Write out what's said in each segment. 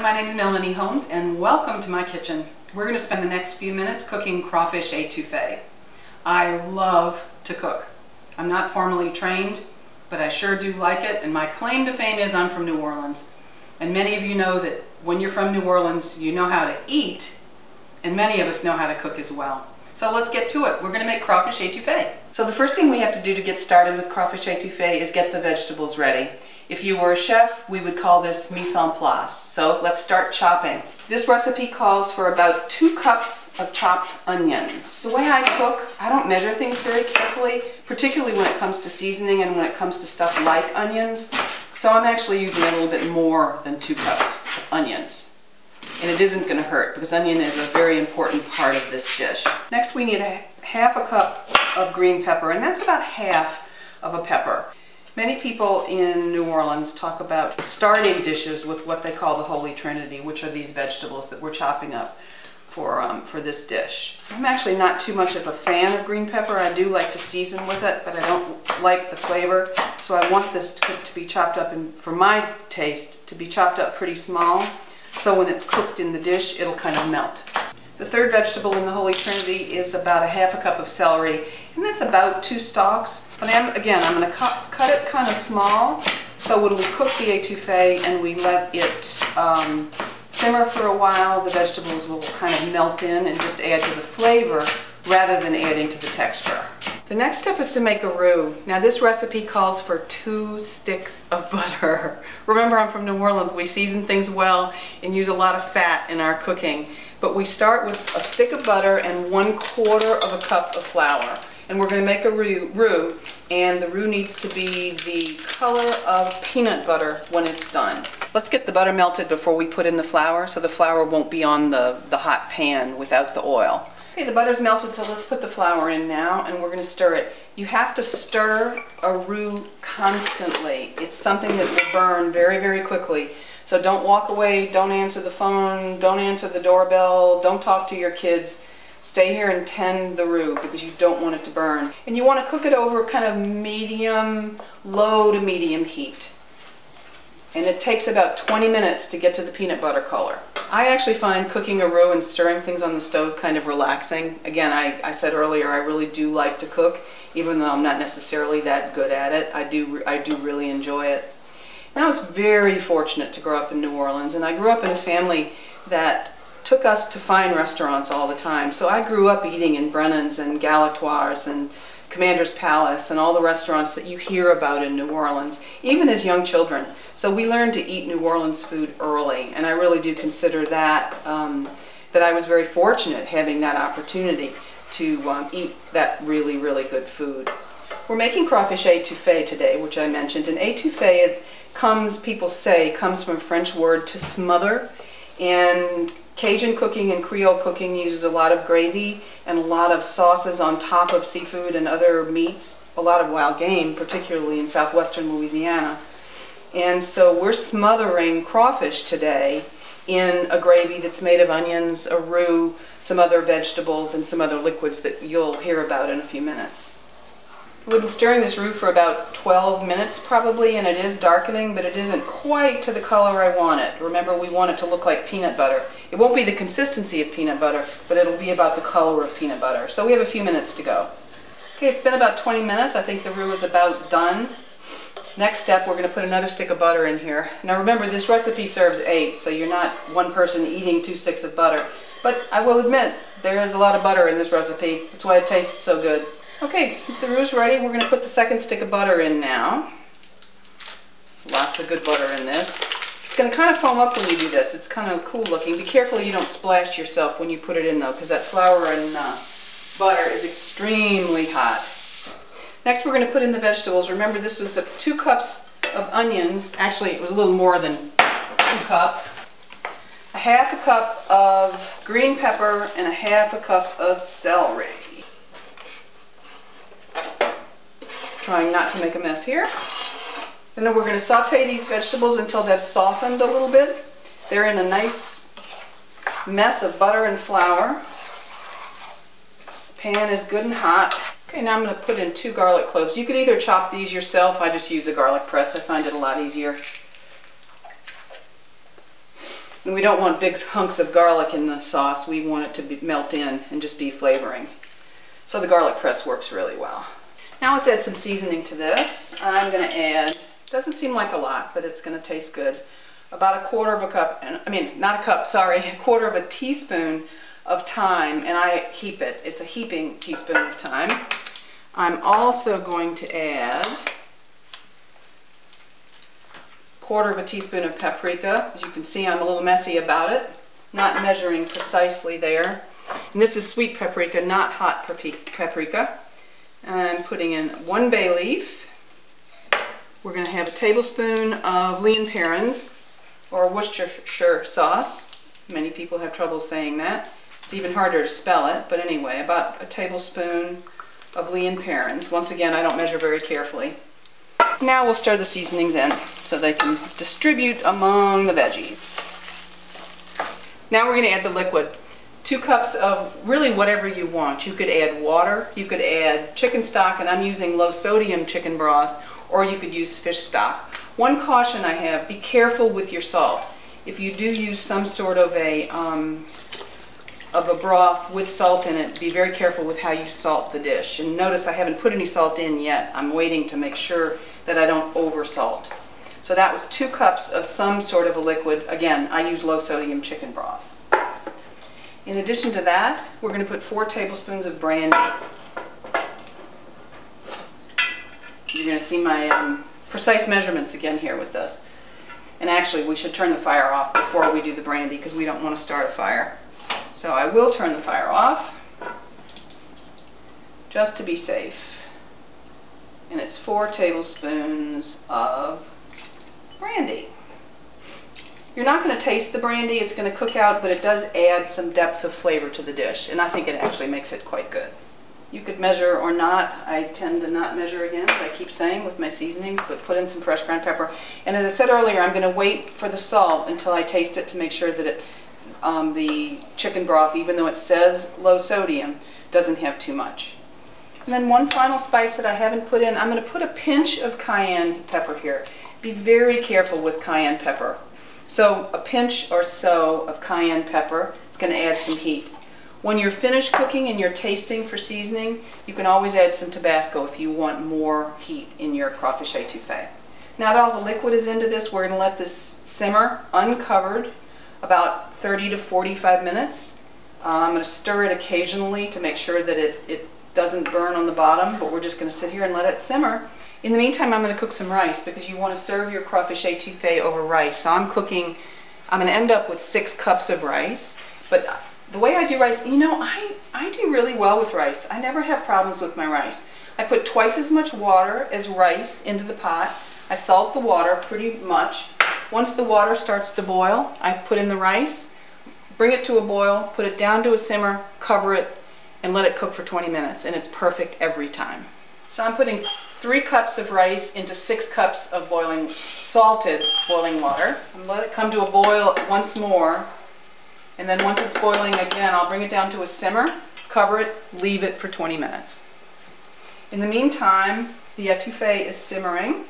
my name is Melanie Holmes and welcome to my kitchen. We're going to spend the next few minutes cooking crawfish etouffee. I love to cook. I'm not formally trained, but I sure do like it, and my claim to fame is I'm from New Orleans. And many of you know that when you're from New Orleans, you know how to eat, and many of us know how to cook as well. So let's get to it. We're going to make crawfish etouffee. So the first thing we have to do to get started with crawfish etouffee is get the vegetables ready. If you were a chef, we would call this mise en place. So let's start chopping. This recipe calls for about 2 cups of chopped onions. The way I cook, I don't measure things very carefully, particularly when it comes to seasoning and when it comes to stuff like onions. So I'm actually using a little bit more than 2 cups of onions. And it isn't going to hurt because onion is a very important part of this dish. Next we need half a cup of green pepper, and that's about half of a pepper. Many people in New Orleans talk about starting dishes with what they call the Holy Trinity, which are these vegetables that we're chopping up for this dish. I'm actually not too much of a fan of green pepper. I do like to season with it, but I don't like the flavor. So I want this to be chopped up, and for my taste, to be chopped up pretty small. So when it's cooked in the dish, it'll kind of melt. The third vegetable in the Holy Trinity is about half a cup of celery, and that's about 2 stalks. But I'm going to cut it kind of small, so when we cook the etouffee and we let it simmer for a while, the vegetables will kind of melt in and just add to the flavor rather than adding to the texture. The next step is to make a roux. Now this recipe calls for 2 sticks of butter. Remember, I'm from New Orleans. We season things well and use a lot of fat in our cooking. But we start with a stick of butter and 1/4 of a cup of flour. And we're going to make a roux, and the roux needs to be the color of peanut butter when it's done. Let's get the butter melted before we put in the flour, so the flour won't be on the hot pan without the oil. Okay, the butter's melted, so let's put the flour in now, and we're going to stir it. You have to stir a roux constantly. It's something that will burn very, very quickly. So don't walk away, don't answer the phone, don't answer the doorbell, don't talk to your kids. Stay here and tend the roux because you don't want it to burn. And you want to cook it over kind of medium, low to medium heat. And it takes about 20 minutes to get to the peanut butter color. I actually find cooking a roux and stirring things on the stove kind of relaxing. Again, I said earlier, I really do like to cook, even though I'm not necessarily that good at it. I do really enjoy it. And I was very fortunate to grow up in New Orleans, and I grew up in a family that took us to fine restaurants all the time. So I grew up eating in Brennan's and Galatoire's and Commander's Palace and all the restaurants that you hear about in New Orleans, even as young children. So we learned to eat New Orleans food early, and I really do consider that that I was very fortunate having that opportunity to eat that really, really good food. We're making crawfish etouffee today, which I mentioned, and etouffee people say comes from a French word to smother, and Cajun cooking and Creole cooking uses a lot of gravy and a lot of sauces on top of seafood and other meats, a lot of wild game, particularly in southwestern Louisiana. And so we're smothering crawfish today in a gravy that's made of onions, a roux, some other vegetables, and some other liquids that you'll hear about in a few minutes. We've been stirring this roux for about 12 minutes probably, and it is darkening, but it isn't quite to the color I want it. Remember, we want it to look like peanut butter. It won't be the consistency of peanut butter, but it'll be about the color of peanut butter. So we have a few minutes to go. Okay, it's been about 20 minutes. I think the roux is about done. Next step, we're going to put another stick of butter in here. Now remember, this recipe serves 8, so you're not one person eating 2 sticks of butter. But I will admit, there is a lot of butter in this recipe. That's why it tastes so good. Okay, since the roux is ready, we're going to put the second stick of butter in now. Lots of good butter in this. It's going to kind of foam up when you do this. It's kind of cool looking. Be careful you don't splash yourself when you put it in though, because that flour and butter is extremely hot. Next we're going to put in the vegetables. Remember, this was 2 cups of onions. Actually, it was a little more than 2 cups. A half a cup of green pepper and a half a cup of celery. Trying not to make a mess here. And then we're going to saute these vegetables until they've softened a little bit. They're in a nice mess of butter and flour. The pan is good and hot. Okay, now I'm going to put in 2 garlic cloves. You could either chop these yourself. I just use a garlic press. I find it a lot easier. And we don't want big hunks of garlic in the sauce. We want it to melt in and just be flavoring. So the garlic press works really well. Now let's add some seasoning to this. I'm going to add, doesn't seem like a lot, but it's going to taste good, about a quarter of a cup, not a cup, sorry, a quarter of a teaspoon of thyme, and I heap it. It's a heaping teaspoon of thyme. I'm also going to add quarter of a teaspoon of paprika. As you can see, I'm a little messy about it, not measuring precisely there. And this is sweet paprika, not hot paprika. I'm putting in 1 bay leaf. We're going to have a tablespoon of Lea & Perrins, or Worcestershire sauce. Many people have trouble saying that. It's even harder to spell it, but anyway, about a tablespoon of Lea & Perrins. Once again, I don't measure very carefully. Now we'll stir the seasonings in so they can distribute among the veggies. Now we're going to add the liquid. 2 cups of really whatever you want. You could add water, you could add chicken stock, and I'm using low sodium chicken broth, or you could use fish stock. One caution I have, be careful with your salt. If you do use some sort of a broth with salt in it, be very careful with how you salt the dish. And notice I haven't put any salt in yet. I'm waiting to make sure that I don't over salt. So that was 2 cups of some sort of a liquid. Again, I use low sodium chicken broth. In addition to that, we're going to put 4 tablespoons of brandy. You're going to see my precise measurements again here with this. And actually, we should turn the fire off before we do the brandy because we don't want to start a fire. So I will turn the fire off just to be safe. And it's 4 tablespoons of brandy. You're not going to taste the brandy, it's going to cook out, but it does add some depth of flavor to the dish, and I think it actually makes it quite good. You could measure or not. I tend to not measure again, as I keep saying with my seasonings, but put in some fresh ground pepper. And as I said earlier, I'm going to wait for the salt until I taste it to make sure that the chicken broth, even though it says low sodium, doesn't have too much. And then one final spice that I haven't put in, I'm going to put a pinch of cayenne pepper here. Be very careful with cayenne pepper. So a pinch or so of cayenne pepper, it's going to add some heat. When you're finished cooking and you're tasting for seasoning, you can always add some Tabasco if you want more heat in your crawfish etouffee. Now that all the liquid is into this, we're going to let this simmer uncovered about 30 to 45 minutes. I'm going to stir it occasionally to make sure that it doesn't burn on the bottom, but we're just going to sit here and let it simmer. In the meantime, I'm going to cook some rice because you want to serve your crawfish etouffee over rice. So I'm going to end up with 6 cups of rice. But the way I do rice, you know, I do really well with rice. I never have problems with my rice. I put twice as much water as rice into the pot. I salt the water pretty much. Once the water starts to boil, I put in the rice, bring it to a boil, put it down to a simmer, cover it, and let it cook for 20 minutes. And it's perfect every time. So I'm putting 3 cups of rice into 6 cups of salted boiling water. And let it come to a boil once more. And then once it's boiling again, I'll bring it down to a simmer, cover it, leave it for 20 minutes. In the meantime, the etouffee is simmering.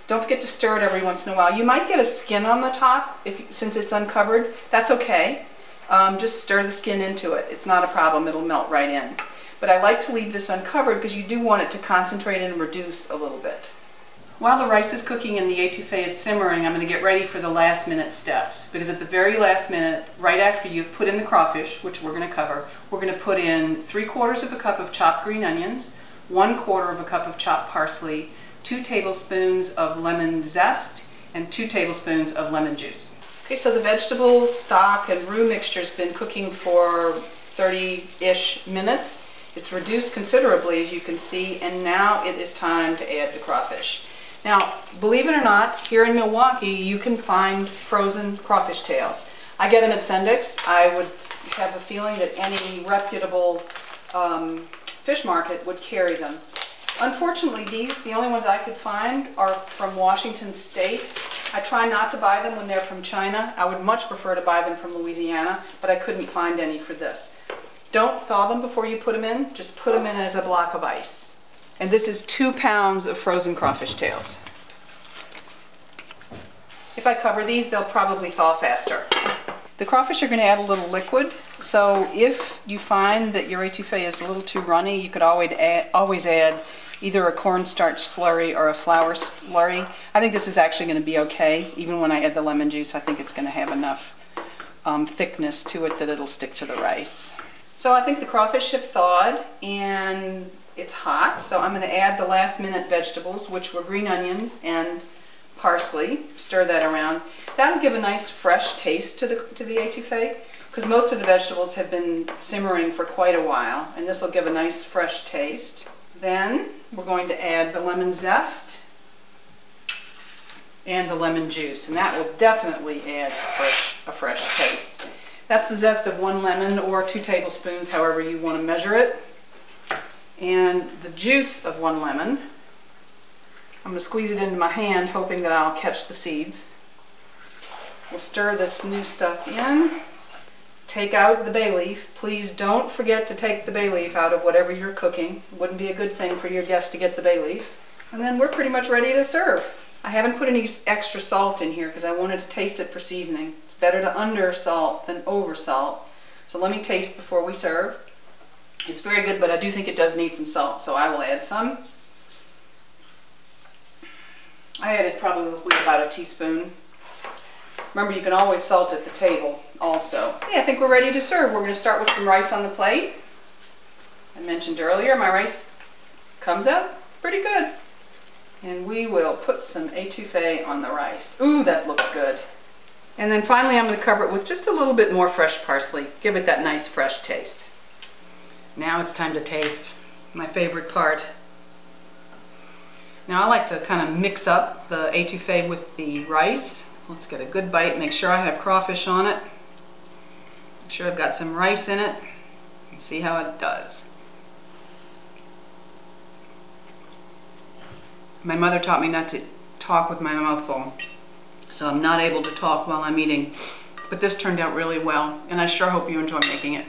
Don't forget to stir it every once in a while. You might get a skin on the top since it's uncovered. That's okay. Just stir the skin into it. It's not a problem. It'll melt right in. But I like to leave this uncovered because you do want it to concentrate and reduce a little bit. While the rice is cooking and the etouffee is simmering, I'm going to get ready for the last minute steps. Because at the very last minute, right after you've put in the crawfish, which we're going to cover, we're going to put in 3/4 of a cup of chopped green onions, 1/4 of a cup of chopped parsley, 2 tablespoons of lemon zest, and 2 tablespoons of lemon juice. Okay, so the vegetable stock and roux mixture has been cooking for 30-ish minutes. It's reduced considerably, as you can see, and now it is time to add the crawfish. Now, believe it or not, here in Milwaukee, you can find frozen crawfish tails. I get them at Sendik's. I would have a feeling that any reputable fish market would carry them. Unfortunately, the only ones I could find are from Washington State. I try not to buy them when they're from China. I would much prefer to buy them from Louisiana, but I couldn't find any for this. Don't thaw them before you put them in. Just put them in as a block of ice. And this is 2 pounds of frozen crawfish tails. If I cover these, they'll probably thaw faster. The crawfish are going to add a little liquid, so if you find that your etouffee is a little too runny, you could always add either a cornstarch slurry or a flour slurry. I think this is actually going to be okay. Even when I add the lemon juice, I think it's going to have enough thickness to it that it'll stick to the rice. So I think the crawfish have thawed and it's hot, so I'm going to add the last minute vegetables, which were green onions and parsley. Stir that around. That'll give a nice fresh taste to the etouffee, because most of the vegetables have been simmering for quite a while, and this will give a nice fresh taste. Then we're going to add the lemon zest and the lemon juice, and that will definitely add a fresh taste. That's the zest of 1 lemon or 2 tablespoons, however you want to measure it. And the juice of 1 lemon, I'm going to squeeze it into my hand, hoping that I'll catch the seeds. We'll stir this new stuff in. Take out the bay leaf. Please don't forget to take the bay leaf out of whatever you're cooking. It wouldn't be a good thing for your guests to get the bay leaf. And then we're pretty much ready to serve. I haven't put any extra salt in here because I wanted to taste it for seasoning. It's better to under salt than over salt. So let me taste before we serve. It's very good, but I do think it does need some salt, so I will add some. I added probably about a teaspoon. Remember, you can always salt at the table also. Yeah, I think we're ready to serve. We're going to start with some rice on the plate. I mentioned earlier, my rice comes out pretty good. And we will put some etouffee on the rice. Ooh, that looks good. And then finally, I'm going to cover it with just a little bit more fresh parsley. Give it that nice fresh taste. Now it's time to taste. My favorite part. Now I like to kind of mix up the etouffee with the rice. So let's get a good bite. Make sure I have crawfish on it. Make sure I've got some rice in it. And see how it does. My mother taught me not to talk with my mouth full, so I'm not able to talk while I'm eating. But this turned out really well, and I sure hope you enjoy making it.